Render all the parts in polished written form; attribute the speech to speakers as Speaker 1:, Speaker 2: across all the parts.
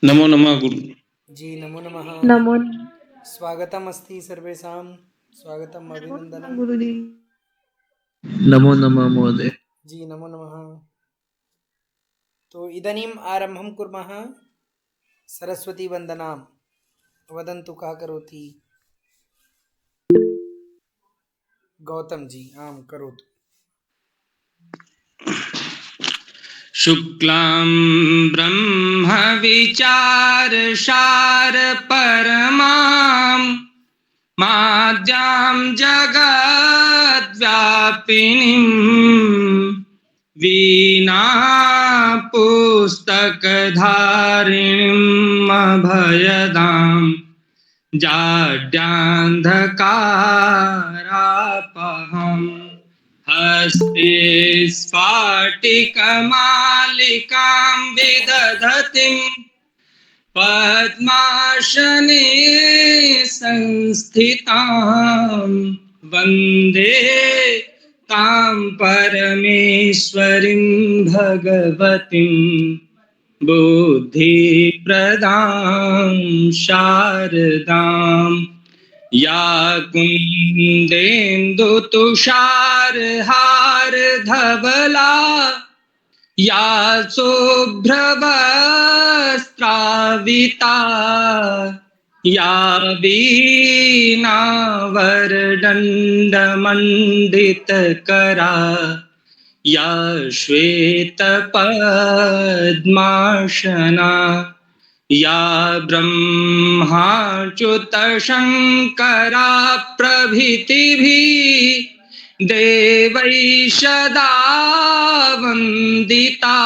Speaker 1: नमो नमः गुरु।
Speaker 2: जी नमो नमः।
Speaker 3: नमो
Speaker 2: स्वागतम् अस्ति सर्वेषां। स्वागतम्
Speaker 3: नमः
Speaker 2: अभिनन्दनम्।
Speaker 3: गुरुजी।
Speaker 4: नमो नमः महोदय।
Speaker 2: जी नमो नमः। तो इदानीम् आरम्भं कुर्मः सरस्वती वन्दनां। वदन्तु कः करोति? गौतम जी आं करोतु।
Speaker 1: शुक्लां ब्रह्म विचारसार परमां माद्यां जगद्व्यापिनीं वीणा पुस्तकधारिणीम् अभयदां जाड्यान्धकारापहम् हस्ते स्फाटिकमालिकां विदधतीं पद्मासने संस्थितां वन्दे तां परमेश्वरीं भगवतीं बुद्धिप्रदां शारदाम् या कुन्देन्दुतुषारहारधवला या शुभ्रवस्त्राविता या वीणावरदण्डमण्डितकरा या श्वेतपद्मासना या ब्रह्माच्युतशङ्करा प्रभृतिभिः देवैः सदा वन्दिता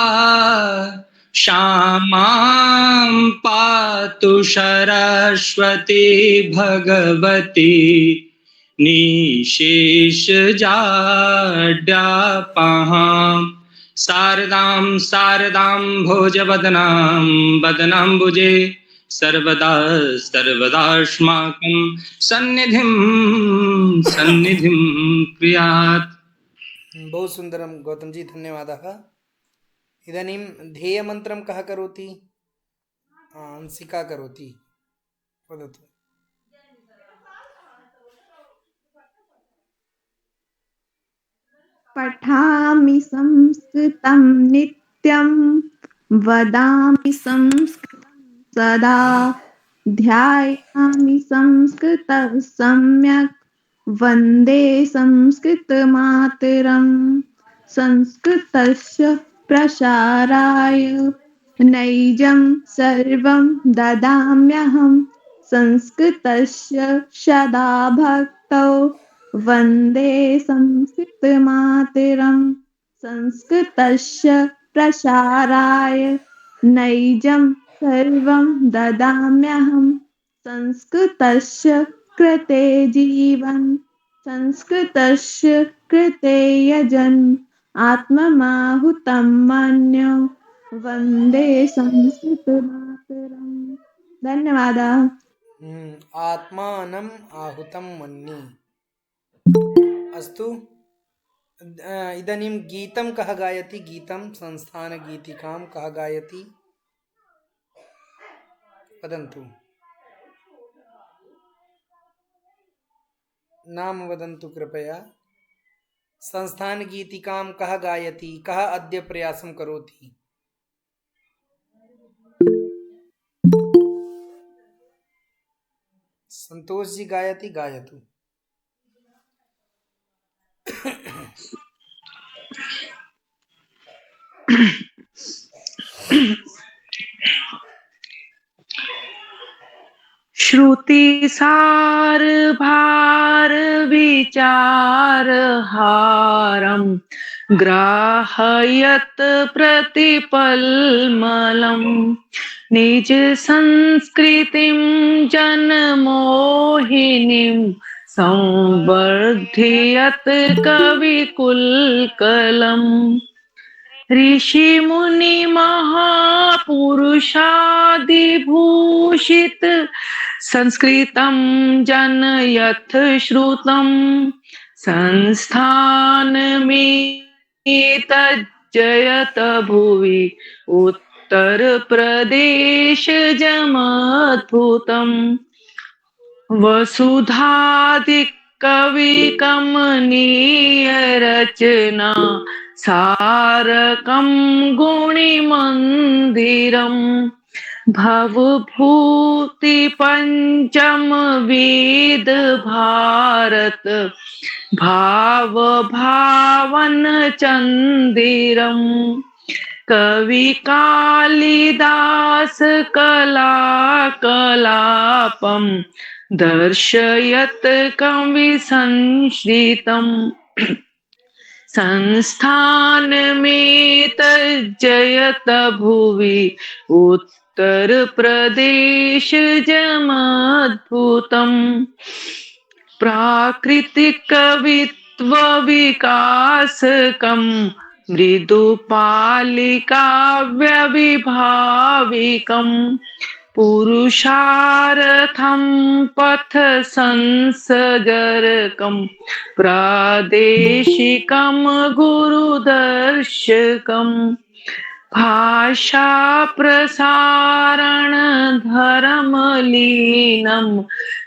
Speaker 1: सा मां पातु सरस्वती भगवती निशेषजाड्यापहाम् शारदां शारदां भोजवदनां वदनाम्बुजे सर्वदा सर्वदास्माकं सन्निधिं सन्निधिं क्रियात्।
Speaker 2: बहु सुन्दरं गौतम जी, धन्यवादः। इदानीं ध्येयमन्त्रं कः करोति? अंशिका करोति। वदतु।
Speaker 3: पठामि संस्कृतं नित्यं, वदामि संस्कृतं सदा, ध्यायामि संस्कृतं सम्यक्, वन्दे संस्कृतमातरम्। संस्कृतस्य प्रसाराय नैजं सर्वं ददाम्यहं, संस्कृतस्य सदा भक्तौ वन्दे संस्कृतमातरम्। संस्कृतस्य प्रसाराय नैजं सर्वं ददाम्यहं, संस्कृतस्य कृते जीवन् संस्कृतस्य कृते यजन् आत्ममाहुतं मन्यो वन्दे संस्कृतमातरम्। धन्यवादः।
Speaker 2: आत्मानम् आहुतं मन्ये। अस्तु। इदानीं गीतं कः गायति? गीतं संस्थानगीतिकां कः गायति? वदन्तु। नाम वदन्तु कृपया। संस्थानगीतिकां कः गायति? कः अद्य प्रयासं करोति? संतोष जी गायति, गायतु।
Speaker 5: श्रुतिसार भार विचार हारम ग्राहयत प्रतिपल्मलम निज संस्कृतिं जनमोहिनीं संवर्धयत कविकुलकलम् ऋषि मुनि महापुरुषादिभूषित संस्कृतं जनयथ श्रुतं संस्थानमेतज्जयत भुवि उत्तरप्रदेशजमद्भुतम् वसुधादिकविकमनीयरचना सारकं गुणिमन्दिरम् भवभूति पंचम वेद भारत भाव भावन चंदिरम कवि कालिदास कला कलापम दर्शयत कवि संश्रितम् संस्थान में तज्जयत भुवि उत्तर प्रदेश जमद्भुतम् प्राकृतिक कवित्व विकासकम् मृदुपालिकाव्यविभाविकम् पुरुषार्थं पथ संसगरकं प्रादेशिकं गुरुदर्शकम् भाषा प्रसारण धर्मलीनं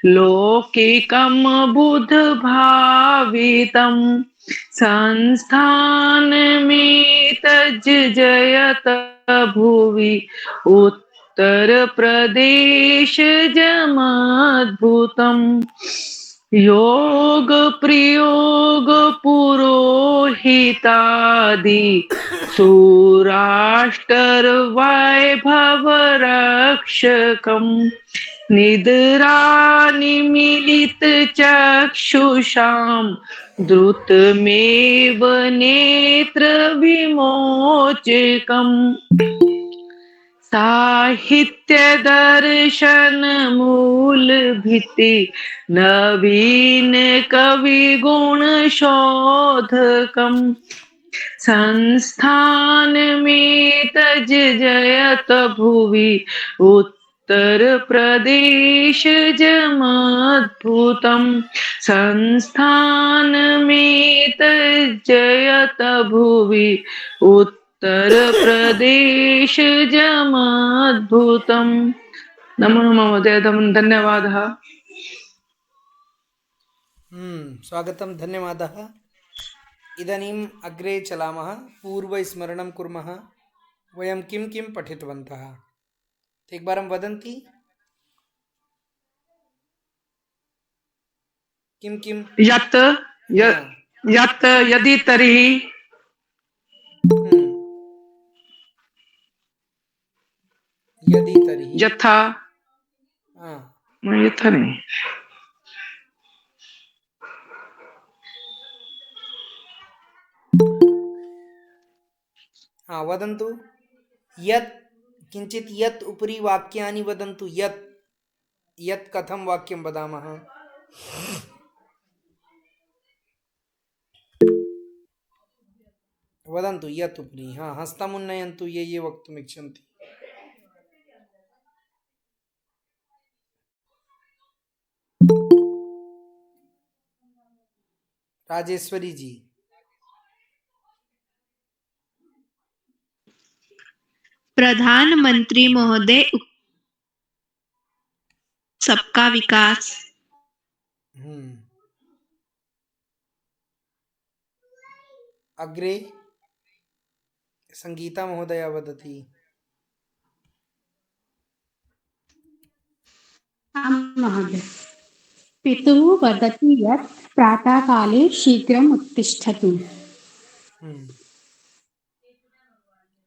Speaker 5: लौकिकं बुध भावितं संस्थान में तज जयत भुवि उत्तर प्रदेश जमद्भुतम् योग प्रयोग पुरोहितादि सुराष्ट्र वैभव रक्षकम् निद्रा निमीलित चक्षुषां द्रुतमेव नेत्र विमोचकम् साहित्य दर्शन मूल भित्ति नवीन कवि गुण शोधकम् संस्थान में तज जयत भुवि उत्तर प्रदेश जमद्भुतम् संस्थान में तज जयत भुवि उत्तर प्रदेश जमद्भुतम्। नमो नमः महोदय, धन्यवादः।
Speaker 2: स्वागतं, धन्यवादः। इदानीम् अग्रे चलामः, पूर्वस्मरणं कुर्मः। वयं किं किं पठितवन्तः एकवारं वदन्ति? किं किं?
Speaker 5: यत् यत् यदि तर्हि
Speaker 2: यदि तर्हि
Speaker 5: यथा यथा नहीं
Speaker 2: वदन्तु। यत् किञ्चित् यत् उपरि वाक्यानि वदन्तु। यत् यत् कथं वाक्यं वदामः? वदन्तु यत् उपरि। हस्तमुन्नयन्तु ये वक्तुम् इच्छन्ति। राजेश्वरी जी।
Speaker 3: प्रधानमंत्री महोदय, सबका विकास।
Speaker 2: अग्रे संगीता महोदया वदति।
Speaker 6: आं महोदय। पितुः वदति यत् प्रातःकाले शीघ्रम् उत्तिष्ठतु।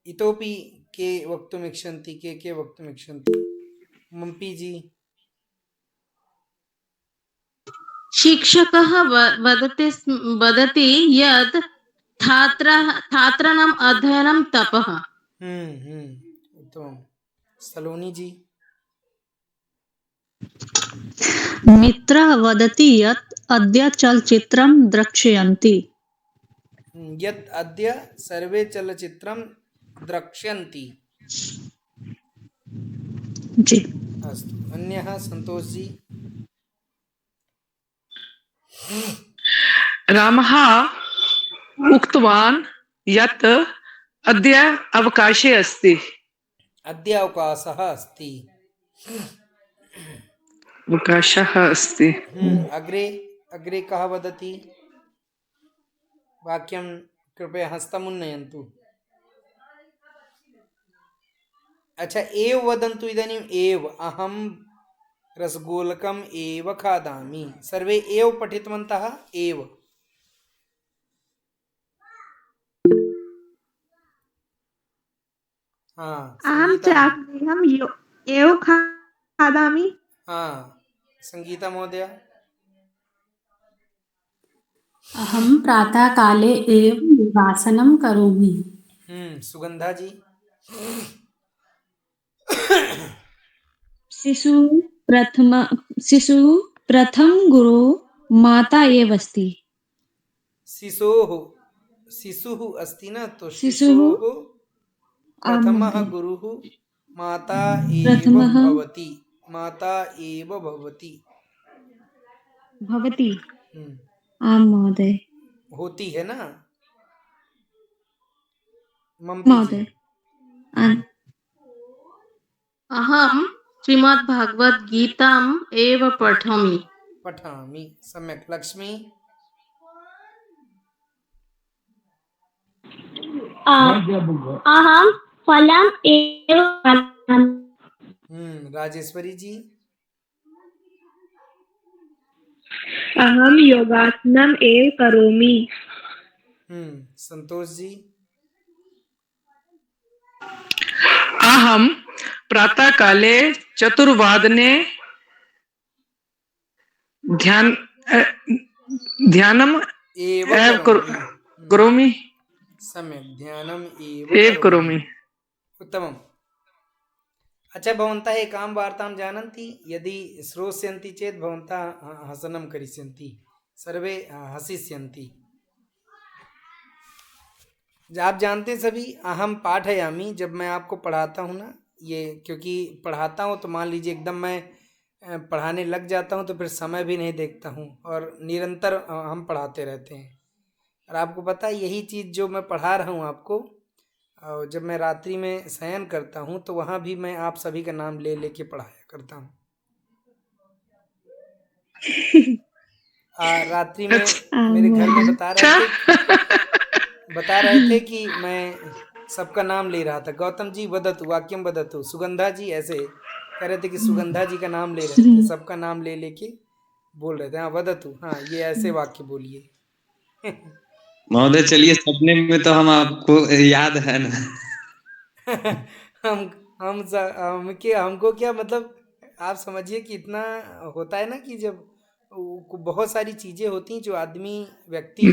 Speaker 2: इतोपि के वक्तुमिच्छन्ति? के वक्तुमिच्छन्ति? मम्पी जी।
Speaker 7: शिक्षकः वदति यत् छात्राणाम् अध्ययनं तपः।
Speaker 2: उत्तमं। सलोनी जी।
Speaker 8: मित्रः वदति यत् अद्य चलच्चित्रं द्रक्ष्यन्ति।
Speaker 2: यत् अद्य सर्वे चलच्चित्रं द्रक्ष्यन्ति।
Speaker 8: जी।
Speaker 2: अस्तु। अन्यः संतोष जी।
Speaker 5: रामः उक्तवान् यत् अद्य अवकाशे अस्ति।
Speaker 2: अद्य अवकाशः अस्ति।
Speaker 5: अवकाशः अस्ति।
Speaker 2: अग्रे अग्रे कः वदति? वाक्यं कृपया हस्तमुन्नयन्तु। अच्छा, एव वदन्तु इदानीम्। एव अहं रसगोलकम् एव खादामि। सर्वे एव पठितवन्तः? एव। हाँ,
Speaker 3: अहं
Speaker 2: संगीता।
Speaker 3: चाकलेहं एव खादामि।
Speaker 2: हाँ, संगीता महोदय।
Speaker 6: अहं प्रातःकाले एव योगासनं करोमि।
Speaker 2: सुगंधा जी।
Speaker 8: शिशुः प्रथम गुरु माता एव अस्ति।
Speaker 2: शिशोः शिशुः अस्ति न, तो
Speaker 8: शिशुः
Speaker 2: शिशोः प्रथमः
Speaker 8: महोदय।
Speaker 2: गुरुः माता एव
Speaker 8: प्रथमः
Speaker 2: भवति। माता एव भवति।
Speaker 8: भवति।
Speaker 2: हम्म,
Speaker 8: आम महोदय।
Speaker 2: होती है ना मम्पी जी?
Speaker 8: महोदय। आम।
Speaker 7: अहं श्रीमद्भगवद्गीताम् एव पठामि।
Speaker 2: पठामि। सम्यक्। लक्ष्मी।
Speaker 9: अहं फलम् एव खादामि।
Speaker 2: राजेश्वरी जी।
Speaker 9: अहं योगासनम् एव करोमि।
Speaker 2: संतोष जी।
Speaker 5: अहं प्रातःकाले 4 ध्यानम्
Speaker 2: एव
Speaker 5: एव
Speaker 2: करोमि।
Speaker 5: करोमि।
Speaker 2: सम्यक्। ध्यानम् एव
Speaker 5: एव
Speaker 2: करोमि।
Speaker 5: करोमि।
Speaker 2: उत्तमम्। अच्छा, भवन्तः एकां वार्तां जानन्ति? यदि श्रोष्यन्ति चेत् भवन्तः हसनं करिष्यन्ति, सर्वे हसिष्यन्ति। आप जानते हैं सभी, अहम पाठयामि। जब मैं आपको पढ़ाता हूँ ना, ये क्योंकि पढ़ाता हूँ तो मान लीजिए एकदम मैं पढ़ाने लग जाता हूँ तो फिर समय भी नहीं देखता हूँ और निरंतर हम पढ़ाते रहते हैं। और आपको पता है यही चीज़ जो मैं पढ़ा रहा हूँ आपको, और जब मैं रात्रि में शयन करता हूँ तो वहाँ भी मैं आप सभी का नाम ले लेके पढ़ाया करता हूँ। रात्रि में मेरे घर में बता रहे थे कि मैं सबका नाम ले रहा था। गौतम जी वदतु, वाक्यम वदतु। सुगंधा जी ऐसे कह रहे थे कि सुगंधा जी का नाम ले रहे थे, सबका नाम ले लेके बोल रहे थे। हाँ वदतु, हाँ ये ऐसे वाक्य बोलिए।
Speaker 1: महोदय चलिए, सपने में तो हम आपको याद है ना।
Speaker 2: हमको क्या मतलब, आप समझिए कि इतना होता है ना कि जब बहुत सारी चीजें होती हैं जो आदमी व्यक्ति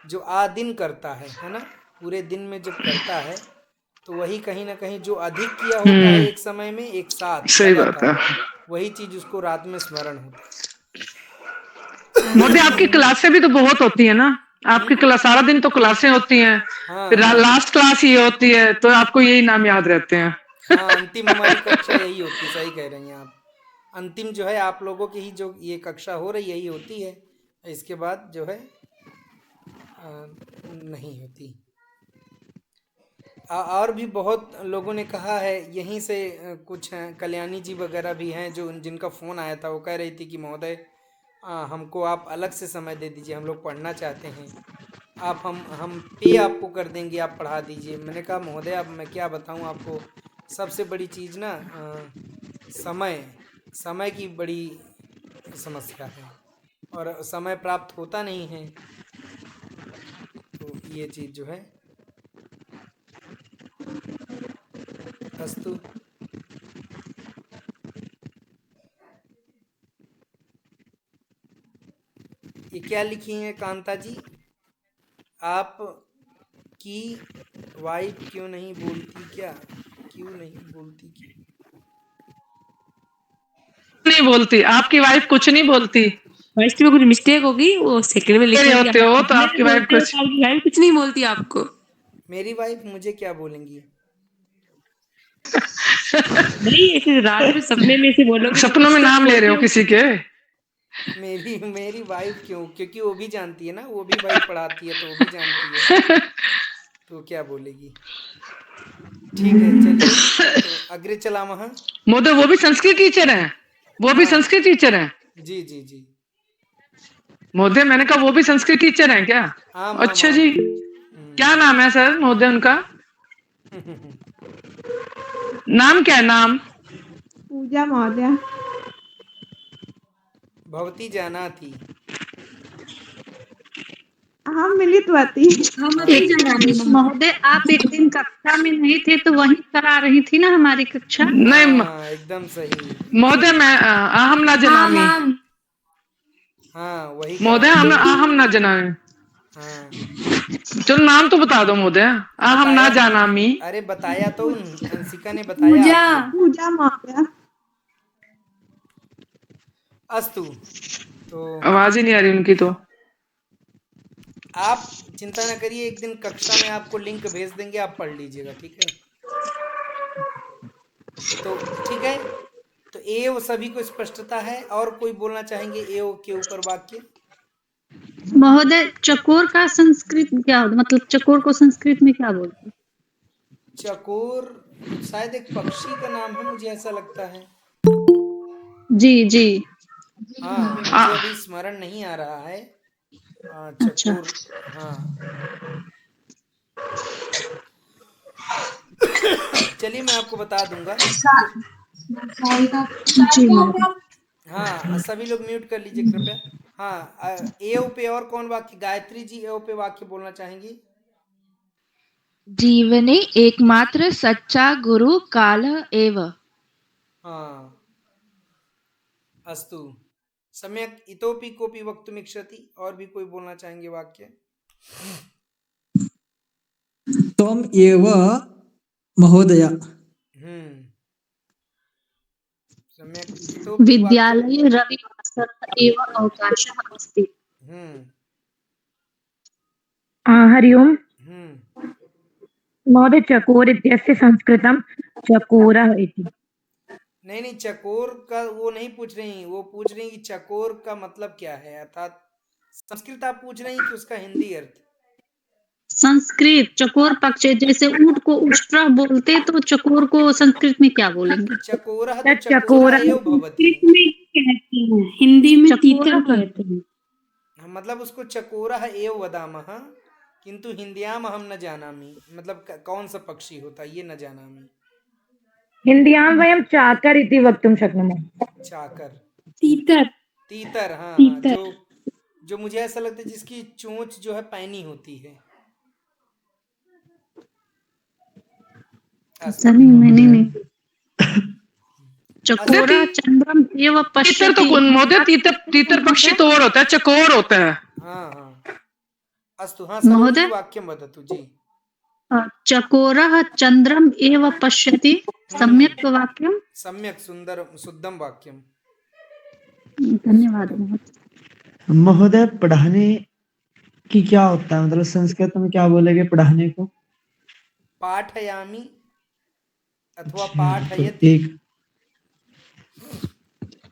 Speaker 2: जो दिन करता है ना, पूरे दिन में जब करता है तो वही कहीं ना कहीं जो अधिक किया होता है एक समय में एक साथ
Speaker 5: सही बात है।
Speaker 2: वही चीज उसको रात में स्मरण होता है।
Speaker 5: मोदी, आपकी क्लासें भी तो बहुत होती है ना? आपकी क्लास सारा दिन तो क्लासें होती हैं।
Speaker 2: हाँ,
Speaker 5: फिर लास्ट क्लास ये होती है तो आपको यही नाम याद रहते हैं।
Speaker 2: हाँ, अंतिम हमारी कक्षा यही होती है। सही कह रही हैं आप। अंतिम जो है आप लोगों की ही जो ये कक्षा हो रही यही होती है, इसके बाद जो है नहीं होती। और भी बहुत लोगों ने कहा है, यहीं से कुछ हैं, कल्याणी जी वगैरह भी हैं जो जिनका फ़ोन आया था। वो कह रही थी कि महोदय हमको आप अलग से समय दे दीजिए, हम लोग पढ़ना चाहते हैं। आप हम पे आपको कर देंगे, आप पढ़ा दीजिए। मैंने कहा महोदय अब मैं क्या बताऊं आपको, सबसे बड़ी चीज़ ना समय की बड़ी समस्या है और समय प्राप्त होता नहीं है। तो ये चीज़ जो है अस्तु। ये क्या लिखी है कांता जी? आप की वाइफ क्यों नहीं बोलती? क्या क्यों नहीं बोलती?
Speaker 5: नहीं बोलती आपकी वाइफ, कुछ नहीं बोलती।
Speaker 10: फर्स्ट में कुछ मिस्टेक होगी, वो सेकंड में लिखा
Speaker 5: होते हो तो आपकी वाइफ
Speaker 10: कुछ नहीं बोलती आपको।
Speaker 2: मेरी वाइफ मुझे क्या बोलेंगी?
Speaker 10: नहीं, ऐसे रात में सपने में से बोलोगे।
Speaker 5: सपनों में नाम ले रहे हो किसी के?
Speaker 2: मेरी वाइफ क्यों? क्योंकि वो भी जानती है ना, वो भी भाई पढ़ाती है तो वो भी जानती है, तो क्या बोलेगी। ठीक है, चलिए तो अग्रे चलामः।
Speaker 5: महोदय वो भी संस्कृत टीचर हैं, वो भी
Speaker 2: हाँ।
Speaker 5: संस्कृत टीचर हैं।
Speaker 2: जी जी जी।
Speaker 5: महोदय मैंने कहा वो भी संस्कृत टीचर हैं क्या?
Speaker 2: आम
Speaker 5: अच्छा
Speaker 2: आम
Speaker 5: जी,
Speaker 2: आम।
Speaker 5: क्या नाम है सर महोदय उनका? नाम क्या है नाम?
Speaker 3: पूजा महोदय।
Speaker 2: भवती जानाति।
Speaker 3: अहम मिलितवती।
Speaker 8: हम अभी जानामि महोदय। आप एक दिन कक्षा में नहीं थे तो वहीं करा रही थी ना हमारी कक्षा।
Speaker 5: नहीं
Speaker 2: हाँ एकदम सही।
Speaker 5: महोदय, मैं अहम न जनामि।
Speaker 2: हाँ वही
Speaker 5: महोदय
Speaker 2: करा।
Speaker 5: अहम न जनामि।
Speaker 2: हाँ
Speaker 5: चलो नाम तो बता दो महोदय। अहम न
Speaker 2: बताया।
Speaker 5: जानामि।
Speaker 2: अरे बताया तो अंशिका ने बताया आपको।
Speaker 3: पूजा महोदय।
Speaker 2: अस्तु, तो
Speaker 5: आवाज ही नहीं आ रही उनकी तो।
Speaker 2: आप चिंता न करिए, एक दिन कक्षा में आपको लिंक भेज देंगे, आप पढ़ लीजिएगा, ठीक है? तो ठीक है, तो एव सभी को स्पष्टता है। और कोई बोलना चाहेंगे एव के ऊपर वाक्य?
Speaker 8: महोदय चकोर का संस्कृत क्या होता, मतलब चकोर को संस्कृत में क्या बोलते हैं?
Speaker 2: चकोर शायद एक पक्षी का नाम है, मुझे ऐसा लगता है।
Speaker 8: जी जी।
Speaker 2: हाँ मुझे अभी स्मरण नहीं आ रहा है।
Speaker 8: अच्छा।
Speaker 2: चकोर। हाँ चलिए मैं आपको बता दूंगा। तो
Speaker 8: जी महोदय।
Speaker 2: हाँ सभी लोग म्यूट कर लीजिए कृपया। हाँ एव पे और कौन वाक्य? गायत्री जी एव पे वाक्य बोलना चाहेंगी?
Speaker 7: जीवने एकमात्र सच्चा गुरु कालः एव।
Speaker 2: हाँ अस्तु सम्यक। इतोपि कोपि वक्तुमिच्छति? और भी कोई बोलना चाहेंगे वाक्य?
Speaker 11: त्वम् एव महोदय।
Speaker 2: सम्यक। इतोपि वाक्य?
Speaker 8: विद्यालये रविवासरः एव अवकाशः अस्ति।
Speaker 9: हरि ओम् महोदय। चकोर इत्यस्य संस्कृतं चकोरः इति।
Speaker 2: नहीं नहीं, चकोर का वो नहीं पूछ रही, वो पूछ रही कि चकोर का मतलब क्या है, अर्थात संस्कृत आप पूछ रही कि उसका हिंदी अर्थ?
Speaker 8: संस्कृत चकोर पक्ष, जैसे ऊंट को उष्ट्रा बोलते तो चकोर को संस्कृत में क्या बोलेंगे?
Speaker 2: चकोरः तो चकोरः एव भवति।
Speaker 6: संस्कृत में कहते हैं, हिंदी में तीतर कहते हैं।
Speaker 2: मतलब उसको चकोरः एव वदामः, किंतु हिंद्याम अहम न जानामि, मतलब कौन सा पक्षी होता है ये न जानामि।
Speaker 9: हिन्द्यां वयं चाकर इति वक्तुं शक्नुमः।
Speaker 2: चाकर।
Speaker 6: तीतर।
Speaker 2: तीतर। हाँ
Speaker 6: तीतर।
Speaker 2: जो मुझे ऐसा लगता है जिसकी चोंच जो है पैनी होती है।
Speaker 8: सभी मैंने नहीं। चकोरा चंद्रम एव
Speaker 5: तीतर तो
Speaker 8: पश्यति।
Speaker 5: महोदय तीतर पक्षी तो और होता है, चकोर होता है।
Speaker 2: हाँ अस्तु। हाँ सरोजिनी वाक्यं वदतु जी।
Speaker 8: चकोरः चंद्रम एव पश्यति। सम्यक् वाक्यम्।
Speaker 2: सम्यक सुंदर शुद्धम वाक्यम।
Speaker 8: धन्यवाद
Speaker 4: महोदय पढ़ाने की क्या होता है, मतलब संस्कृत में क्या बोलेंगे पढ़ाने को?
Speaker 2: पाठयामि अथवा पाठयति।
Speaker 4: एक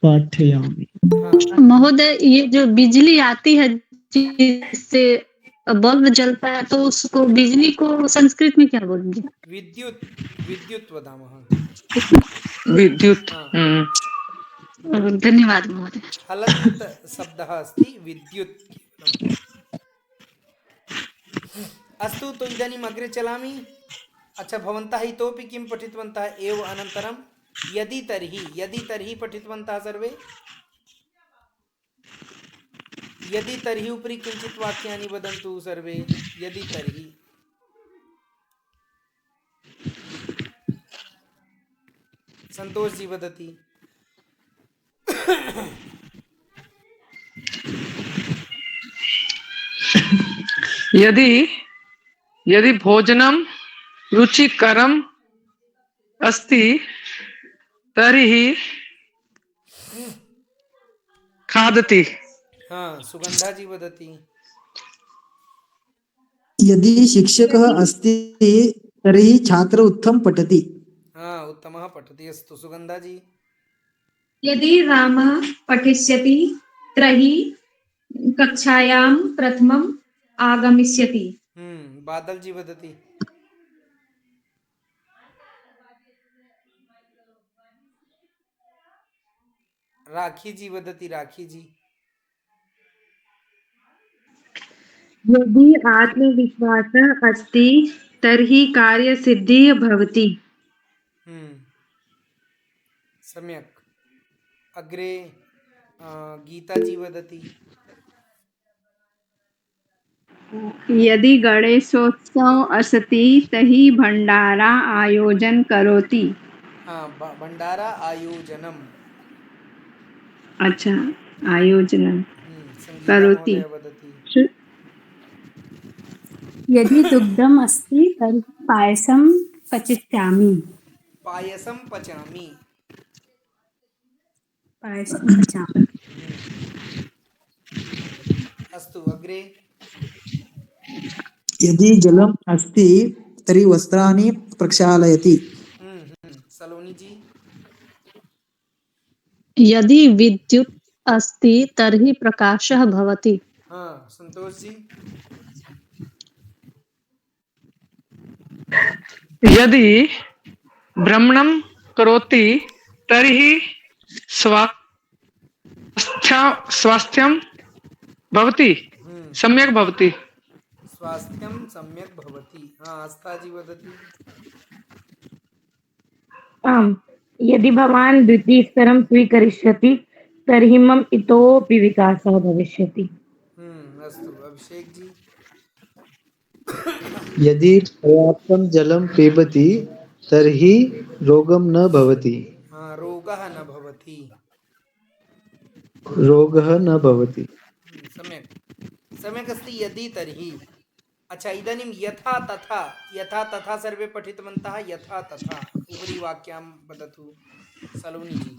Speaker 4: पाठयामि।
Speaker 8: महोदय ये जो बिजली आती है जिससे बल्ब जलता है तो उसको बिजली को संस्कृत में क्या बोलेंगे?
Speaker 2: विद्युत। विद्युत वदामः।
Speaker 5: विद्युत।
Speaker 8: धन्यवाद महोदय।
Speaker 2: हलन्त शब्दः अस्ति विद्युत केवलम्। अस्तु, तो इदानीम् अग्रे चलामि। अच्छा, भवन्तः इतोपि किं पठितवन्तः एव अनन्तरं? यदि तर्हि पठितवन्तः सर्वे? यदि तर्हि उपरि किञ्चित् वाक्यानि वदन्तु सर्वे। यदि तर्हि। संतोष जी वदति।
Speaker 5: यदि भोजनं रुचिकरम् अस्ति तर्हि खादति।
Speaker 2: हाँ सुगंधा जी वदति।
Speaker 11: यदि शिक्षकः अस्ति तर्हि छात्र उत्तमं पठति।
Speaker 2: हाँ उत्तमः पठति। अस्तु सुगंधा जी।
Speaker 8: यदि रामः पठिष्यति तर्हि कक्षायां प्रथमम् आगमिष्यति।
Speaker 2: बादल जी वदति। राखी जी वदति, राखी जी।
Speaker 9: यदि आत्मविश्वासः अस्ति तर्हि कार्यसिद्धिः भवति।
Speaker 2: सम्यक्। अग्रे गीता जी वदति।
Speaker 7: यदि गणेशोत्सव अस्ति तर्हि भण्डारा आयोजन करोति।
Speaker 2: हाँ, भंडारा आयोजनम।
Speaker 7: अच्छा, आयोजनम
Speaker 2: संगीता
Speaker 7: करोति।
Speaker 2: महोदय वदति।
Speaker 6: यदि दुग्धम् अस्ति तर्हि पायसं पचिष्यामि।
Speaker 2: पायसम पचामि।
Speaker 6: पायसं पचामि।
Speaker 2: अस्तु, अग्रे।
Speaker 11: यदि जलम् अस्ति तर्हि वस्त्राणि प्रक्षालयति।
Speaker 2: सलोनी जी।
Speaker 8: यदि विद्युत् अस्ति तर्हि प्रकाशः भवति।
Speaker 2: हाँ, संतोष जी।
Speaker 5: यदि भ्रमणं करोति तर्हि स्वास्थ्यं भवति, सम्यक् भवति।
Speaker 2: स्वास्थ्यं सम्यक् भवति। हाँ, आस्था जी वदति।
Speaker 9: आम्, यदि भवान् द्वितीयस्तरं स्वीकरिष्यति तर्हि मम इतोपि विकासः भविष्यति।
Speaker 2: अस्तु, अभिषेक जी।
Speaker 12: यदि पर्याप्तं जलं पिबति तर्हि रोगं न भवति।
Speaker 2: हाँ, रोगः न भवति।
Speaker 12: रोगः न भवति।
Speaker 2: सम्यक्, सम्यक् अस्ति। यदि तर्हि। अच्छा, इदानीं यथा तथा, यथा तथा सर्वे पठितवन्तः। यथा तथा उपरि वाक्यं वदतु सलोनी जी।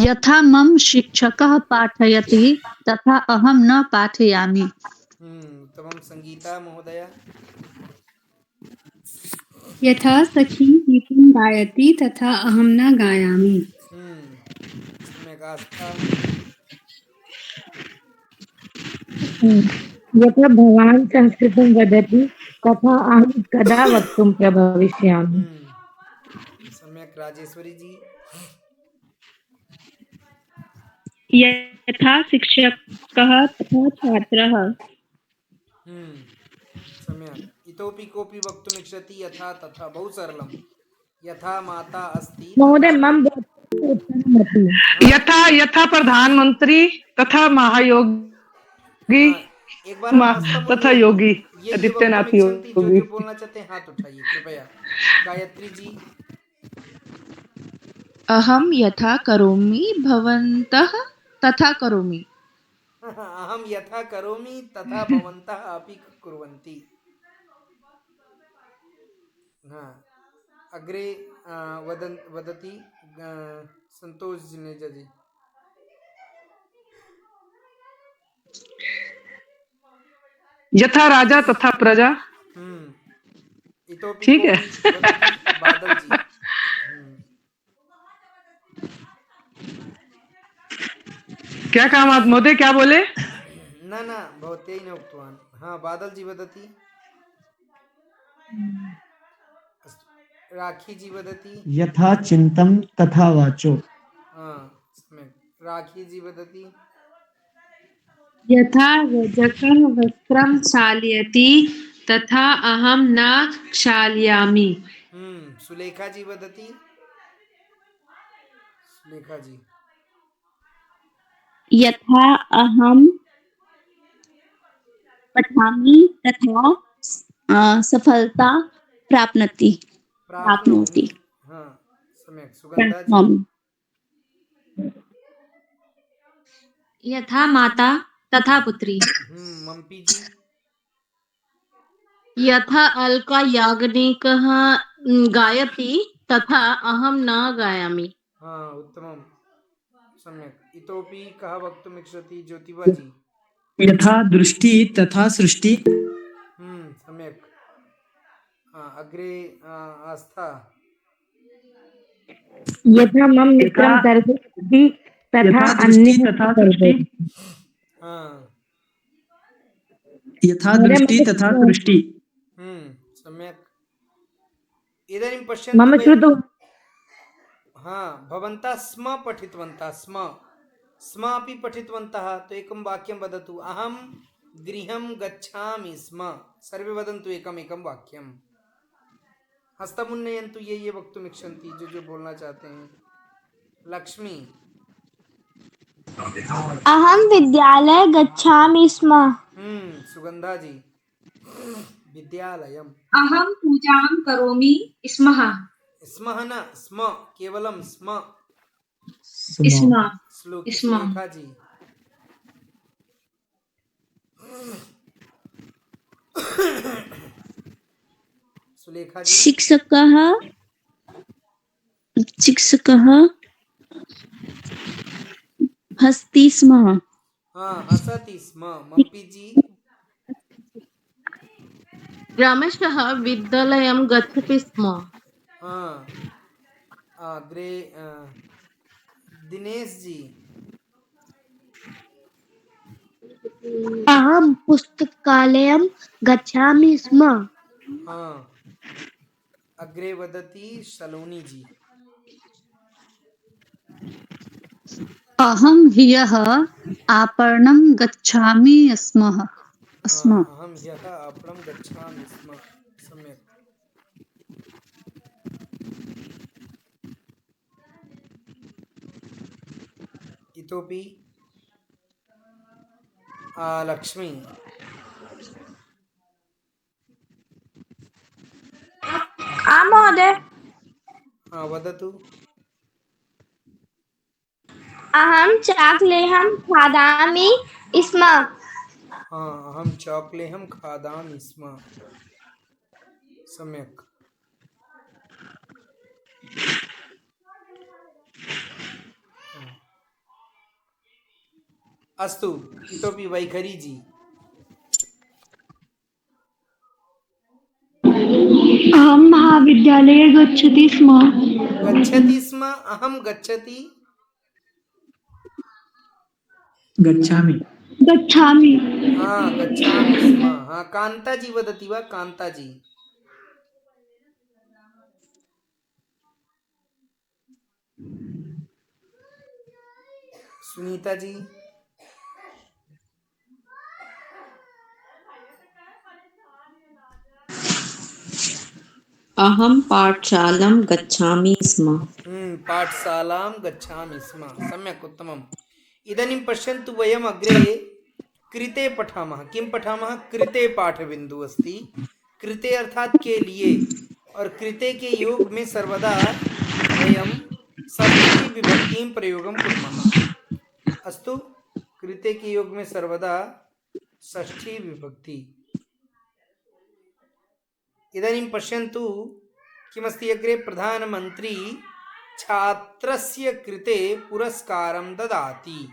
Speaker 8: यथा मम शिक्षकः पाठयति तथा अहं न पाठयामि।
Speaker 2: उत्तमं। संगीता महोदय।
Speaker 6: यथा सखी गीतं गायति तथा अहं न गायामि।
Speaker 2: सम्यक्। आस्था।
Speaker 9: यथा भवान् संस्कृतं वदति तथा अहं कदा वक्तुं प्रभविष्यामि।
Speaker 2: सम्यक्। राजेश्वरी जी।
Speaker 7: यथा शिक्षकः तथा छात्रः।
Speaker 2: सम्यक्। इतोपि कोऽपि वक्तुम् इच्छति? यथा तथा बहु सरलम्। यथा माता अस्ति
Speaker 9: महोदय मम उत्तरमपि।
Speaker 5: यथा यथा प्रधानमंत्री तथा महायोगी
Speaker 2: एक बार आप आस्था
Speaker 5: तथा
Speaker 2: बोलिए।
Speaker 5: योगी
Speaker 2: ये
Speaker 5: आदित्यनाथ
Speaker 2: वक्तुम् इच्छन्ति, जो
Speaker 5: योगी।
Speaker 2: बोलना चाहते हैं हाथ उठाइए कृपया। गायत्री जी।
Speaker 7: अहम यथा करोमि भवन्तः तथा करोमि।
Speaker 2: अहम यथा करोमि तथा भवन्तः अपि कुर्वन्ति। हाँ, अग्रे वदति संतोष जिनेजा जी।
Speaker 5: यथा राजा तथा प्रजा।
Speaker 2: इतोपि
Speaker 5: ठीक है।
Speaker 2: कोऽपि वदति? बादल जी।
Speaker 5: क्या काम आप मोदे क्या बोले?
Speaker 2: न न, भवत्यैव न उक्तवान्। हाँ, बादल जी वदति। राखी जी वदति।
Speaker 4: यथा चिन्तं तथा वाचो।
Speaker 2: हाँ, सम्यक्। राखी जी वदति।
Speaker 10: यथा रजकः वस्त्रं क्षालयति तथा अहं न क्षालयामि।
Speaker 2: सुलेखा जी वदति। सुलेखा जी।
Speaker 8: यथा अहं पठामि तथा सफलता प्राप्नोति।
Speaker 2: हाँ, सम्यक्। सुगंधा जी।
Speaker 10: यथा माता तथा पुत्री।
Speaker 2: मम्पी जी।
Speaker 8: यथा अलका याज्ञनिकः गायति तथा अहं न गायामि।
Speaker 2: हाँ, उत्तमं। सम्यक्। इतोपि कः वक्तुम् इच्छति? ज्योतिबा जी।
Speaker 11: यथा दृष्टि तथा सृष्टि।
Speaker 2: सम्यक्। अग्रे आस्था।
Speaker 9: यथा मम मित्रं तर्जयति तथा अन्यः
Speaker 11: तथा सृष्टि। यथा दृष्टि तथा सृष्टि।
Speaker 2: सम्यक्। इदानीं पश्यन्तु।
Speaker 9: मम श्रुतु।
Speaker 2: हाँ, भवन्तः स्म पठितवन्तः स्म स्म अपि पठितवन्तः। तो एकं वाक्यं वदतु। अहं गृहं गच्छामि स्म। सर्वे वदन्तु एकम् एकं वाक्यं। हस्तमुन्नयन्तु ये वक्तुमिच्छन्ति, जो बोलना चाहते हैं। लक्ष्मी।
Speaker 13: अहं विद्यालय गच्छामि स्म।
Speaker 2: सुगंधा जी। विद्यालयम्।
Speaker 10: अहं पूजां करोमि स्मः।
Speaker 2: स्मः न स्म, केवलं स्म।
Speaker 10: स्म।
Speaker 2: सुलेखा जी। सुलेखा जी।
Speaker 8: शिक्षकः हस्ति स्म।
Speaker 2: हाँ, हसति स्म। मम्पी जी।
Speaker 7: रमेशः विद्यालयं गच्छति स्म।
Speaker 2: हाँ, अग्रे दिनेश जी।
Speaker 13: अहं पुस्तकालयं गच्छामि स्म।
Speaker 2: हाँ, अग्रे वदति सलोनी जी।
Speaker 8: अहं ह्यः आपणं गच्छामि स्म।
Speaker 2: अहं ह्यः आपणं गच्छामि स्म। सम्यक्। इतोपि लक्ष्मी।
Speaker 13: महोदय।
Speaker 2: हाँ, वदतु।
Speaker 13: अहं चाकलेहं खादामि स्म।
Speaker 2: हाँ, अहं चाकलेहं खादामि स्म। सम्यक्। अस्तु, इतोपि वैखरी जी।
Speaker 8: अहं महाविद्यालये गच्छति स्म।
Speaker 2: गच्छति स्म। अहं गच्छति
Speaker 4: गच्छामि।
Speaker 2: हाँ, गच्छामि स्म। हाँ, कांता जी वदति वा? कांता जी। सुनीता जी।
Speaker 14: अहं पाठशालां गच्छामि स्म।
Speaker 2: पाठशालां गच्छामि स्म। सम्यक्, उत्तमम्। इदानीं पश्यन्तु, वयम् अग्रे कृते पठामः। किं पठामः? कृते पाठबिन्दुः अस्ति। कृते अर्थात के लिए, और कृते के योग में सर्वदा वयं षष्ठी विभक्तिं प्रयोगं कुर्मः। अस्तु, कृते के योग में सर्वदा षष्ठी विभक्ति। इदानीं पश्यन्तु किमस्ति अग्रे। प्रधानमंत्री छात्रस्य कृते पुरस्कारं ददाति।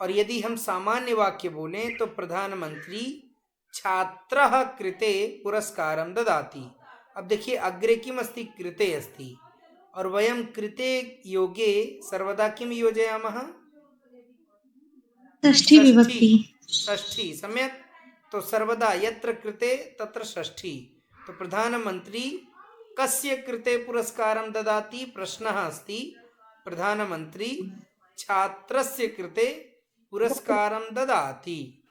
Speaker 2: और यदि हम सामान्य वाक्य बोलें तो प्रधानमंत्री छात्रः कृते पुरस्कारं ददाति। अब देखिए, अग्रे किमस्ति? कृते अस्ति, और वयं कृते योगे सर्वदा किं योजयामः?
Speaker 10: षष्ठी विभक्ति।
Speaker 2: षष्ठी। सम्यक्। तो सर्वदा यत्र कृते तत्र षष्ठी। तो प्रधानमंत्री कस्य कृते पुरस्कारं ददाति? प्रश्नः अस्ति। प्रधानमंत्री छात्रस्य कृते पुरस्कारं ददाति।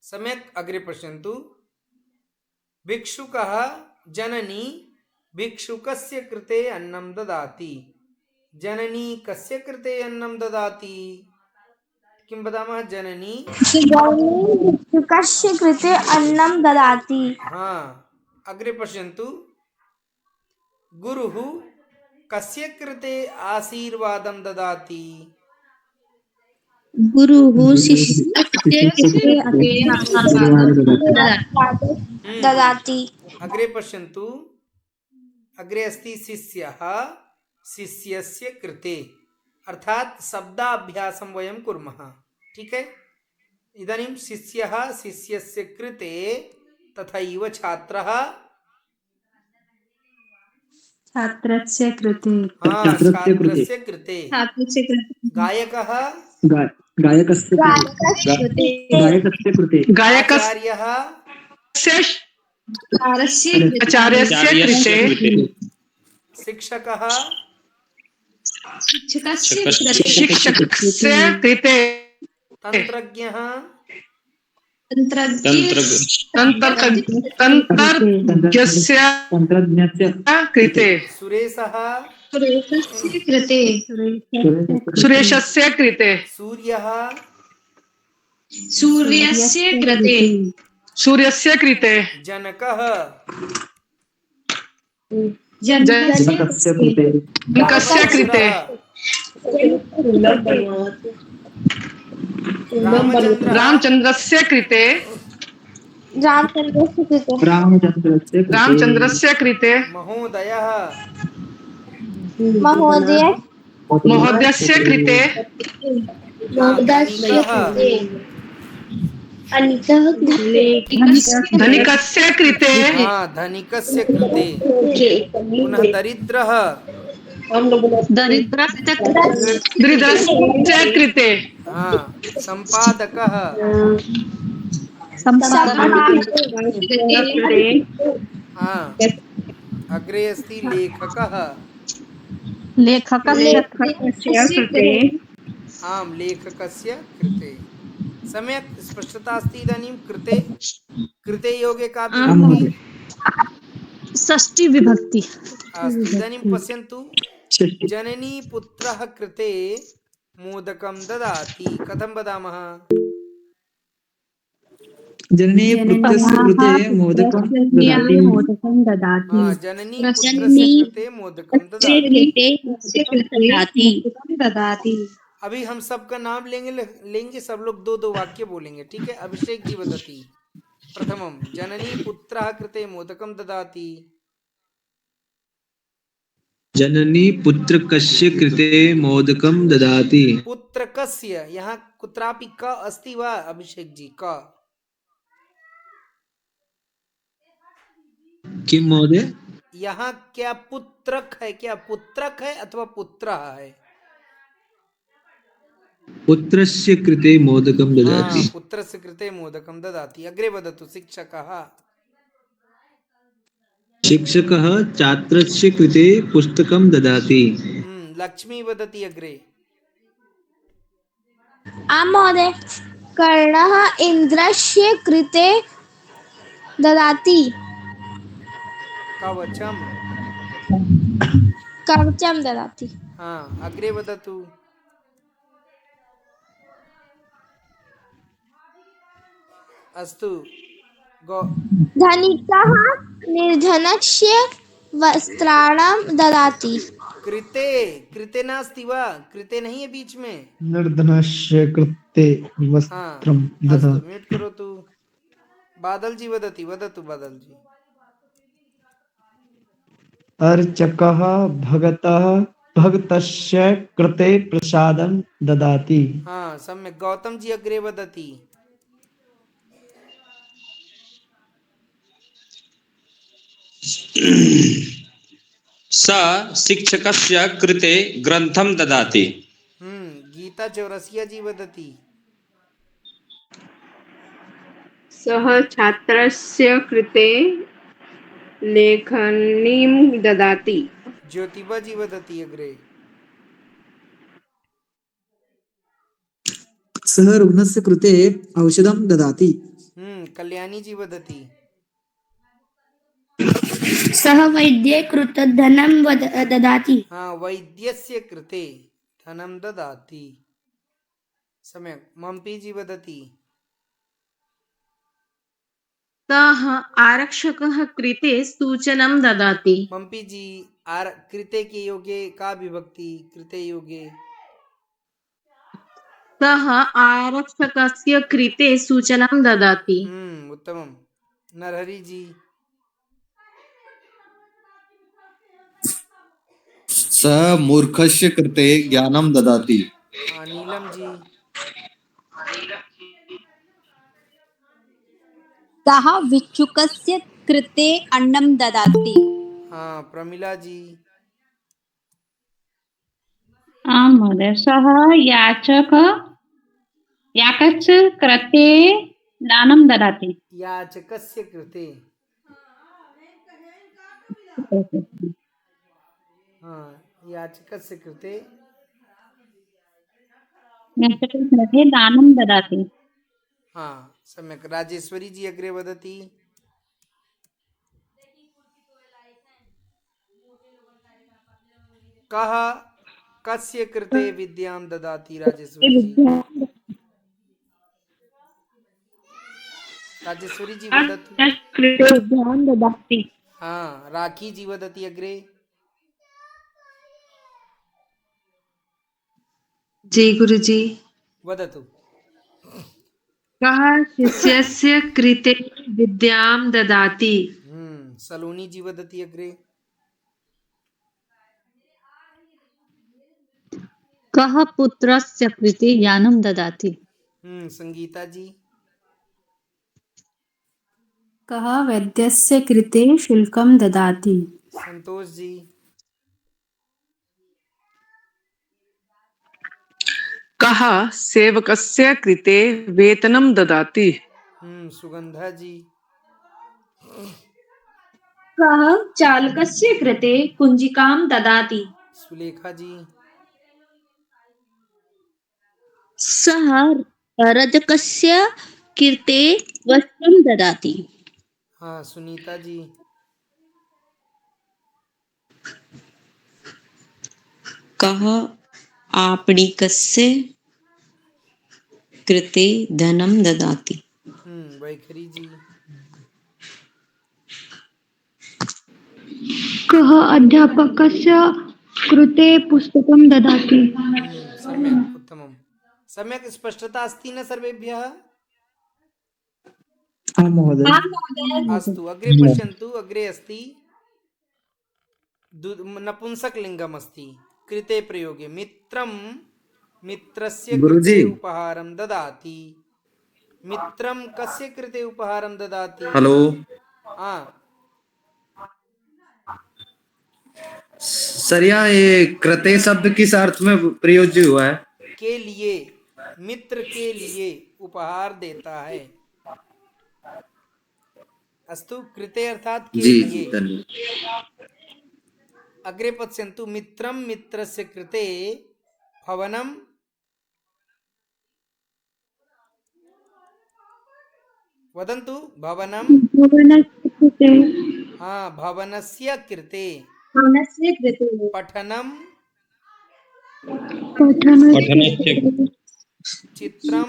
Speaker 2: सम्यक्। अग्रे पश्यन्तु। भिक्षुकः जननी भिक्षुकस्य कृते अन्नं ददाति। जननी कस्य कृते अन्नं ददाति? किं वदामः? जननी
Speaker 13: भिक्षुकस्य कृते अन्नं ददाति।
Speaker 2: हाँ, अग्रे पश्यन्तु। गुरुः कस्य कृते आशीर्वादं ददाति?
Speaker 8: गुरुः शिष्यस्य कृते
Speaker 13: ददाति।
Speaker 2: अग्रे पश्यन्तु। अग्रे अस्ति शिष्यः शिष्यस्य कृते, अर्थात शब्दाभ्यासं वयं कुर्मः। ठीक है। इदानीं शिष्यः शिष्यस्य कृते तथैव छात्रः
Speaker 6: छात्रस्य कृते।
Speaker 2: हाँ, छात्रस्य कृते। गायकः
Speaker 4: गायकस्य कृते।
Speaker 2: आचार्यः
Speaker 5: आचार्यस्य कृते।
Speaker 2: शिक्षकः
Speaker 5: शिक्षकस्य कृते
Speaker 2: तंत्रज्ञः
Speaker 5: तन्त्रज्ञस्य कृते
Speaker 2: सुरेशः
Speaker 5: सुरेशस्य कृते
Speaker 2: सूर्यः
Speaker 5: सूर्यस्य कृते
Speaker 2: जनकः
Speaker 4: जनकस्य कृते
Speaker 5: जनकस्य कृते
Speaker 2: रामचंद्रः
Speaker 5: रामचन्द्रस्य कृते रामचन्द्रस्य कृते
Speaker 2: महोदयः
Speaker 5: महोदयस्य कृते धनिकस्य कृते
Speaker 2: धनिकस्य कृते पुनः दरिद्रः
Speaker 5: दरिद्रस्य कृते
Speaker 2: संपादकः अग्रे अस्ति लेखकः आम् लेखकस्य कृते सम्यक् स्पष्टता अस्ति इदानीं कृते कृते योगे का विभक्ति
Speaker 8: षष्ठी विभक्ति
Speaker 2: अस्तु इदानीं पश्यन्तु जननी पुत्रः कृते मोदकं ददाति कथं वदामः
Speaker 4: जननी पुत्रस्य कृते मोदकं ददाति
Speaker 2: जननी पुत्रस्य कृते मोदकं ददाति अभी हम सबका नाम लेंगे सब लोग दो दो वाक्य बोलेंगे ठीक है अभिषेक जी वदति प्रथमं जननी पुत्रः कृते मोदकं ददाति
Speaker 12: जननी पुत्रकस्य कृते मोदकं ददाति
Speaker 2: पुत्रकस्य यहाँ कुत्रापि क अस्ति वा अभिषेक जी क
Speaker 12: किं महोदय
Speaker 2: यहाँ क्या पुत्रक है क्या पुत्रक है अथवा पुत्रः है
Speaker 12: पुत्रस्य कृते मोदकं ददाति
Speaker 2: पुत्रस्य कृते मोदकं ददाति अग्रे वदतु शिक्षकः
Speaker 12: शिक्षकः छात्रस्य कृते पुस्तकं ददाति
Speaker 2: लक्ष्मी वदति अग्रे
Speaker 13: महोदय कर्णः इन्द्रस्य कृते ददाति कवचं ददाति
Speaker 2: अग्रे वदतु अस्तु
Speaker 13: धनिकः निर्धनस्य वस्त्राणां ददाति
Speaker 2: कृते कृते नास्ति वा कृते नहीं है बीच में
Speaker 4: निर्धनस्य कृते वस्त्रं ददाति
Speaker 2: म्यूट करोतु बादल जी वदति वदतु बादल जी
Speaker 4: अर्चकः भगतस्य कृते प्रसादं ददाति
Speaker 2: सम्यक् गौतम जी अग्रे वदति
Speaker 1: स शिक्षकस्य कृते ग्रन्थं ददाति
Speaker 2: गीता चौरसिया जी वदति
Speaker 15: सः छात्रस्य कृते लेखनीं ददाति
Speaker 2: ज्योतिबा जी वदति अग्रे
Speaker 11: सः रुग्णस्य कृते औषधं ददाति
Speaker 2: कल्याणी जी वदति
Speaker 13: सः वैद्ये कृते धनं ददाति
Speaker 2: वैद्यस्य कृते धनं ददाति सम्यक् मम्पी जी वदति
Speaker 14: सः आरक्षकः कृते सूचनं ददाति
Speaker 2: मम्पी जी कृते के योगे का विभक्ति कृते योगे
Speaker 14: सः आरक्षकस्य कृते सूचनं ददाति
Speaker 2: उत्तमं नरहरि जी
Speaker 16: स मूर्खस्य कृते ज्ञानं ददाति
Speaker 2: नीलम जी
Speaker 17: सः भिक्षुकस्य कृते अन्नं ददाति
Speaker 2: प्रमिला जी
Speaker 6: आम् महोदय सः याचकस्य कृते दानं ददाति
Speaker 2: याचकस्य कृते हाँ, याचकस्य कृते
Speaker 8: कृते दानं ददाति।
Speaker 2: हाँ सम्यक्। राजेश्वरी जी अग्रे वदति। कः कस्य कृते विद्यां ददाति? राजेश्वरी जी, राजेश्वरी जी वदतु।
Speaker 9: कृते विद्यां ददाति।
Speaker 2: हाँ, राखी जी वदति अग्रे।
Speaker 14: जय गुरुजी।
Speaker 2: वदतु।
Speaker 14: कः शिष्यस्य कृते विद्यां ददाति?
Speaker 2: सलोनी जी वदति अग्रे।
Speaker 8: कः पुत्रस्य कृते ज्ञानं ददाति?
Speaker 2: संगीता जी।
Speaker 6: कः वैद्यस्य कृते शुल्कं ददाति?
Speaker 2: संतोष जी।
Speaker 5: कः सेवकस्य कृते वेतनं ददाति?
Speaker 2: सुगंधा जी।
Speaker 10: कः चालकस्य कृते कुञ्जिकां ददाति?
Speaker 2: सुलेखा जी।
Speaker 17: सः रजकस्य कृते वस्त्रं ददाति।
Speaker 2: हाँ, सुनीता जी।
Speaker 18: कः आपणिकस्य कृते धनं ददाति?
Speaker 2: वैखरी जी।
Speaker 13: कः अध्यापकस्य कृते पुस्तकं ददाति?
Speaker 2: सम्यक्, उत्तमं। सम्यक् स्पष्टता अस्ति न सर्वेभ्यः?
Speaker 4: आं महोदय।
Speaker 2: अस्तु, अग्रे पश्यन्तु। अग्रे अस्ति नपुंसकलिङ्गम् अस्ति कृते प्रयोगे। मित्रं मित्रस्य
Speaker 16: गुरुजी।
Speaker 2: कृते उपहारं ददाति। मित्रं कस्य कृते उपहारं ददाति?
Speaker 16: हेलो।
Speaker 2: हाँ,
Speaker 16: सर ये कृते शब्द किस अर्थ में प्रयोज्य हुआ है?
Speaker 2: के लिए, मित्र के लिए उपहार देता है। अस्तु, कृते अर्थात के
Speaker 16: जी
Speaker 2: लिए।
Speaker 16: धन्यवाद।
Speaker 2: अग्रे पश्यन्तु। मित्रं मित्रस्य कृते भवनं वदन्तु। भवनं। हाँ, भवनस्य कृते।
Speaker 10: धनस्य कृते।
Speaker 2: पठनं।
Speaker 1: पठनस्य
Speaker 2: चित्रं।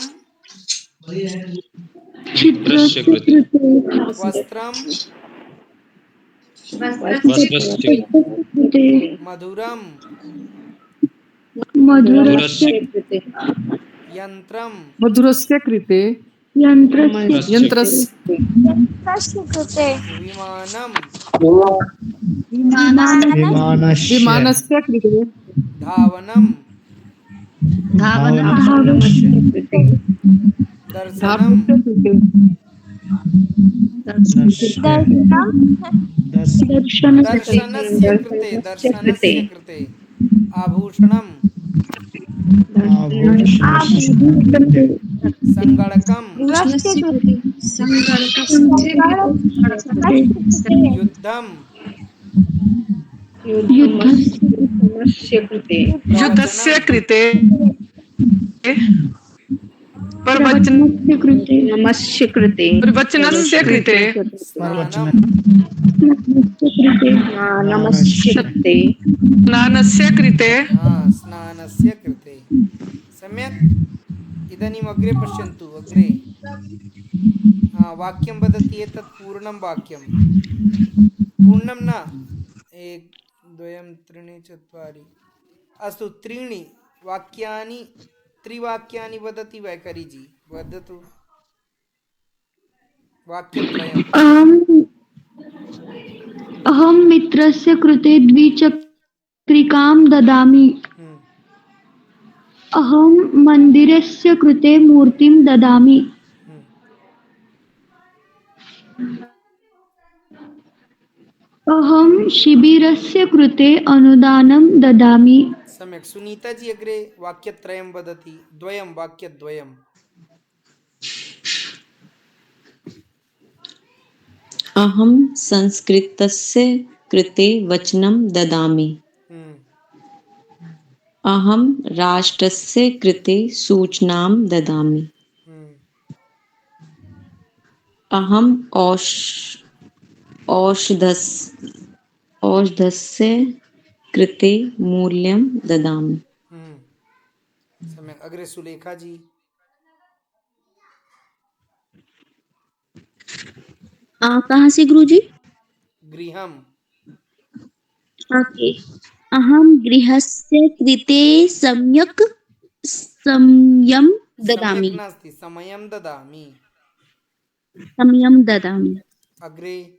Speaker 1: चित्रस्य कृते
Speaker 2: वस्त्रं।
Speaker 1: वस्त्रस्य
Speaker 2: मधुरं।
Speaker 1: मधुरस्य
Speaker 2: यन्त्रं।
Speaker 5: मधुरस्य कृते
Speaker 1: यन्त्रस्य
Speaker 5: यन्त्रस्य
Speaker 13: कृते
Speaker 2: विमानं।
Speaker 4: विमानस्य
Speaker 5: विमानस्य कृते
Speaker 2: धावनं।
Speaker 4: धावनस्य
Speaker 2: दर्शनं। दर्शनस्य कृते। दर्शनस्य कृते आभूषणं। सङ्गणकं। युद्धं।
Speaker 5: युद्धस्य
Speaker 2: प्रवचनं।
Speaker 5: कृते प्रवचनस्य कृते
Speaker 2: स्नानं।
Speaker 5: स्नानस्य कृते
Speaker 2: स्नानस्य कृते। सम्यक्। इदानीम् अग्रे पश्यन्तु। अग्रे वाक्यं वदति। एतत् पूर्णं वाक्यं। पूर्णं न, 1 2 3 4। अस्तु, त्रीणि वाक्यानि, त्रिवाक्यानि वदति वैखरी जी। वदतु। वाक्यत्रयम्।
Speaker 13: अहं मित्रस्य कृते द्विचक्रिकां ददामि। अहं मन्दिरस्य कृते मूर्तिं ददामि। अहं शिबिरस्य कृते अनुदानं ददामि।
Speaker 2: सम्यक्। सुनीता जी अग्रे वाक्यत्रयं वदति। वाक्यद्वयम्।
Speaker 18: अहं संस्कृतस्य कृते वचनं ददामि। अहम राष्ट्रस्य कृते सूचनां ददामि। अहम औषधस्य कृते मूल्यं ददामि।
Speaker 2: समय अग्रे सुलेखा जी।
Speaker 17: कहाँ से गुरुजी?
Speaker 2: गृहम।
Speaker 17: ओके। अहम गृहस्य कृते सम्यक् समयं ददामि।
Speaker 2: सम्यक् नास्ति, समयं ददामि।
Speaker 17: समयं ददामि।
Speaker 2: अग्रे।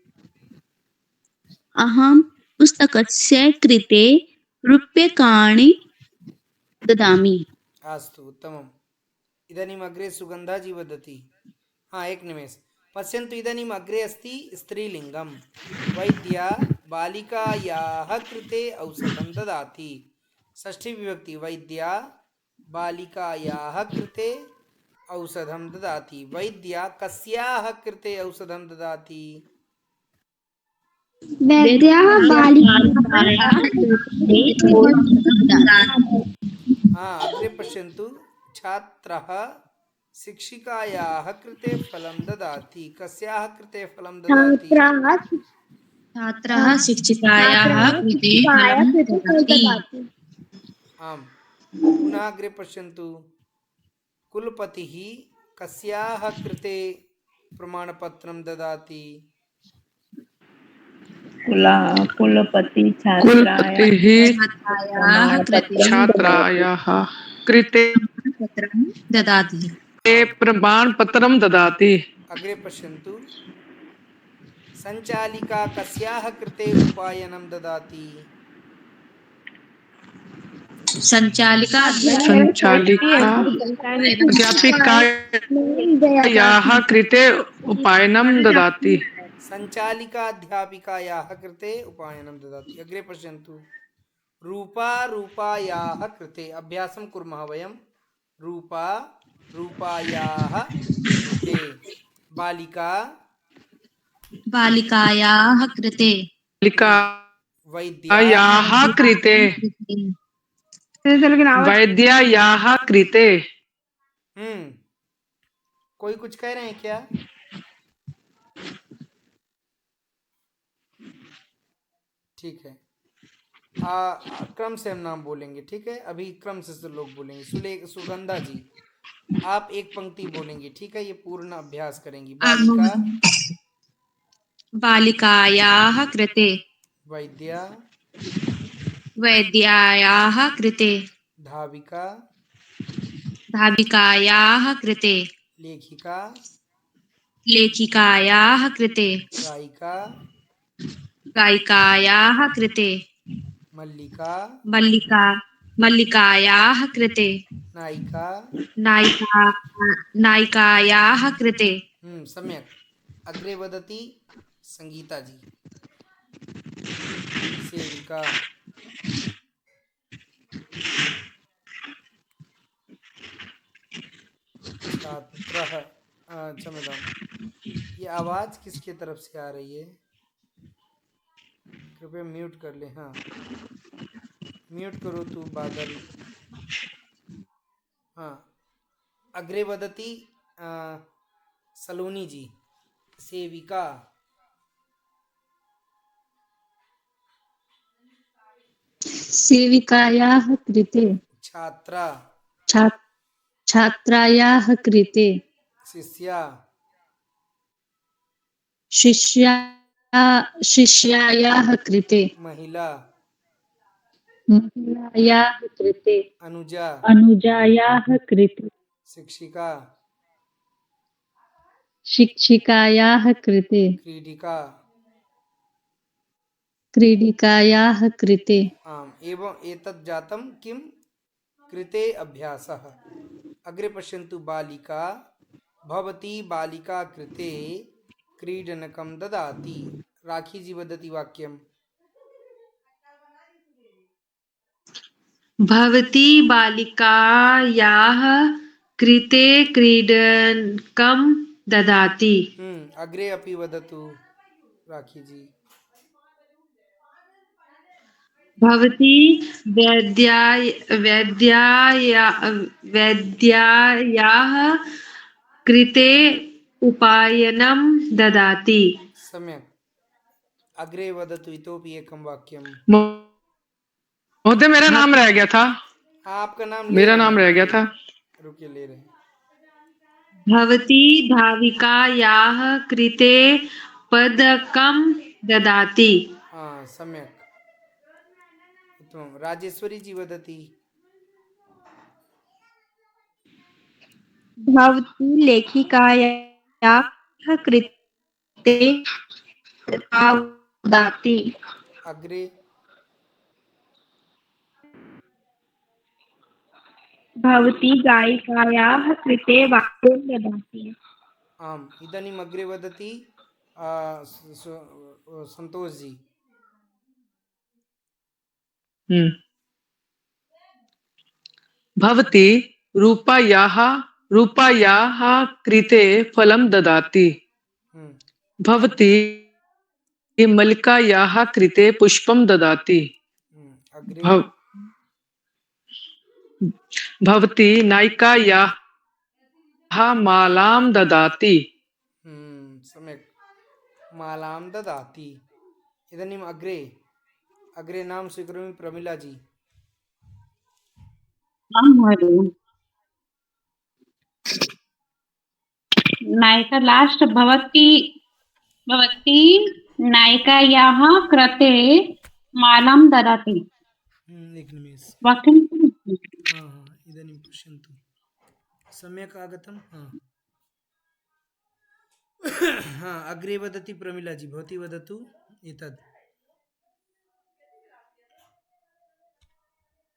Speaker 17: अहं पुस्तकस्य कृते रूप्यकाणि ददामि।
Speaker 2: अस्तु, उत्तमम्। इदानीम् अग्रे सुगन्धा जी वदति। हाँ, एक निमेष पश्यन्तु। इदानीम् अग्रे अस्ति स्त्रीलिङ्गं। वैद्या बालिकायाः कृते औषधं ददाति। षष्ठी विभक्ति। वैद्या बालिकायाः कृते औषधं ददाति। वैद्या कस्याः कृते औषधं ददाति?
Speaker 13: वैद्याः बालिकायाः
Speaker 2: हाँ, अग्रे पश्यन्तु। छात्रः शिक्षिकायाः कृते फलं ददाति। कस्याः कृते फलं ददाति?
Speaker 17: छात्रः शिक्षिकायाः कृते फलं ददाति।
Speaker 2: आम्। पुनः अग्रे पश्यन्तु। कुलपतिः कस्याः कृते प्रमाणपत्रं ददाति?
Speaker 5: कुलपतिः छात्रायाः कृते
Speaker 17: ददाति।
Speaker 5: प्रमाणपत्रं ददाति।
Speaker 2: अग्रे पश्यन्तु। संचालिका कस्याः कृते उपायनं ददाति?
Speaker 17: संचालिका
Speaker 5: अध्यापिकायाः कृते उपायनं ददाति।
Speaker 2: संचालिका अध्यापिकायाः कृते उपायनं ददाति। अग्रे पश्यन्तु। रूपा रूपायाः कृते। अभ्यासं कुर्मः वयं। रूपा रूपायाः कृते। बालिका
Speaker 17: बालिकायाः कृते।
Speaker 5: वैद्यायाः कृते। वैद्यायाः कृते।
Speaker 2: कोई कुछ कह रहे हैं क्या? ठीक है। क्रम से हम नाम बोलेंगे, ठीक है? अभी क्रम से लोग बोलेंगे। सुगंधा जी, आप एक पंक्ति बोलेंगे, ठीक है? ये पूर्ण अभ्यास करेंगी। बालिका
Speaker 17: बालिकायाः कृते।
Speaker 2: वैद्या
Speaker 17: वैद्यायाः कृते।
Speaker 2: धाविका
Speaker 17: धाविकायाः कृते।
Speaker 2: लेखिका
Speaker 17: लेखिकायाः कृते।
Speaker 2: गायिका
Speaker 17: गायिकायाः कृते।
Speaker 2: मल्लिका
Speaker 17: मल्लिकायाः कृते।
Speaker 2: नायिका
Speaker 17: नायिकायाः कृते।
Speaker 2: सम्यक्। अग्रे वदति संगीता जी। सेविका छात्रः। क्षम्यतां, ये आवाज़ किसके तरफ से आ रही है? कृपया म्यूट कर ले। हाँ, म्यूट करो तू बादल। हाँ, अग्रे वदति सलोनी जी। सेविका
Speaker 8: सेविकायाः कृते।
Speaker 2: छात्रा
Speaker 8: छात्रायाः कृते।
Speaker 2: शिष्या
Speaker 8: शिष्यायाः कृते।
Speaker 2: महिला
Speaker 8: महिलायाः कृते।
Speaker 2: अनुजायाः
Speaker 8: कृते।
Speaker 2: शिक्षिका
Speaker 8: शिक्षिकायाः कृते। क्रीडिकायाः कृते।
Speaker 2: आम्। एवं एतत् जातं किं कृते अभ्यासः। अग्रे पश्यन्तु। बालिका भवती बालिका कृते क्रीडनकं ददाति। राखी जी वदति वाक्यम्।
Speaker 14: भवती बालिकायाः कृते क्रीडनकं ददाति।
Speaker 2: अग्रे अपि वदतु राखी जी।
Speaker 14: भवती वैद्यायाः कृते उपायनं ददाति।
Speaker 2: सम्यक्। अग्रे वदतु इतोपि एकं वाक्यं।
Speaker 5: महोदय मेरा नाम रह गया था।
Speaker 2: आपका नाम
Speaker 5: मेरा नाम रह गया था।
Speaker 2: रुकिए, ले रहे हैं।
Speaker 14: भवती धाविकायाः कृते पदकं ददाति।
Speaker 2: हाँ, सम्यक्, उत्तमं। राजेश्वरी जी वदति।
Speaker 13: भवती लेखिकायाः कृते ददाति।
Speaker 2: अग्रे।
Speaker 13: भवती गायिकायाः कृते वाद्यं ददाति।
Speaker 2: आम्, इदानीम् अग्रे वदति संतोष जी।
Speaker 5: भवती रूपायाः कृते फलं ददाति। भवती मल्लिकायाः कृते पुष्पं ददाति। भवती नायिकायाः मालां ददाति।
Speaker 2: सम्यक्, मालां ददाति। इदानीम् अग्रे नाम स्वीकरोमि। प्रमिला जी।
Speaker 6: नायिका लास्ट। भवती नायिकायाः कृते मालां ददाति।
Speaker 2: एकनिमेष।
Speaker 6: वाक्यं
Speaker 2: इदानीं पश्यन्तु, सम्यक् आगतं। अग्रे वदति प्रमिला जी। भवती वदतु एतत्।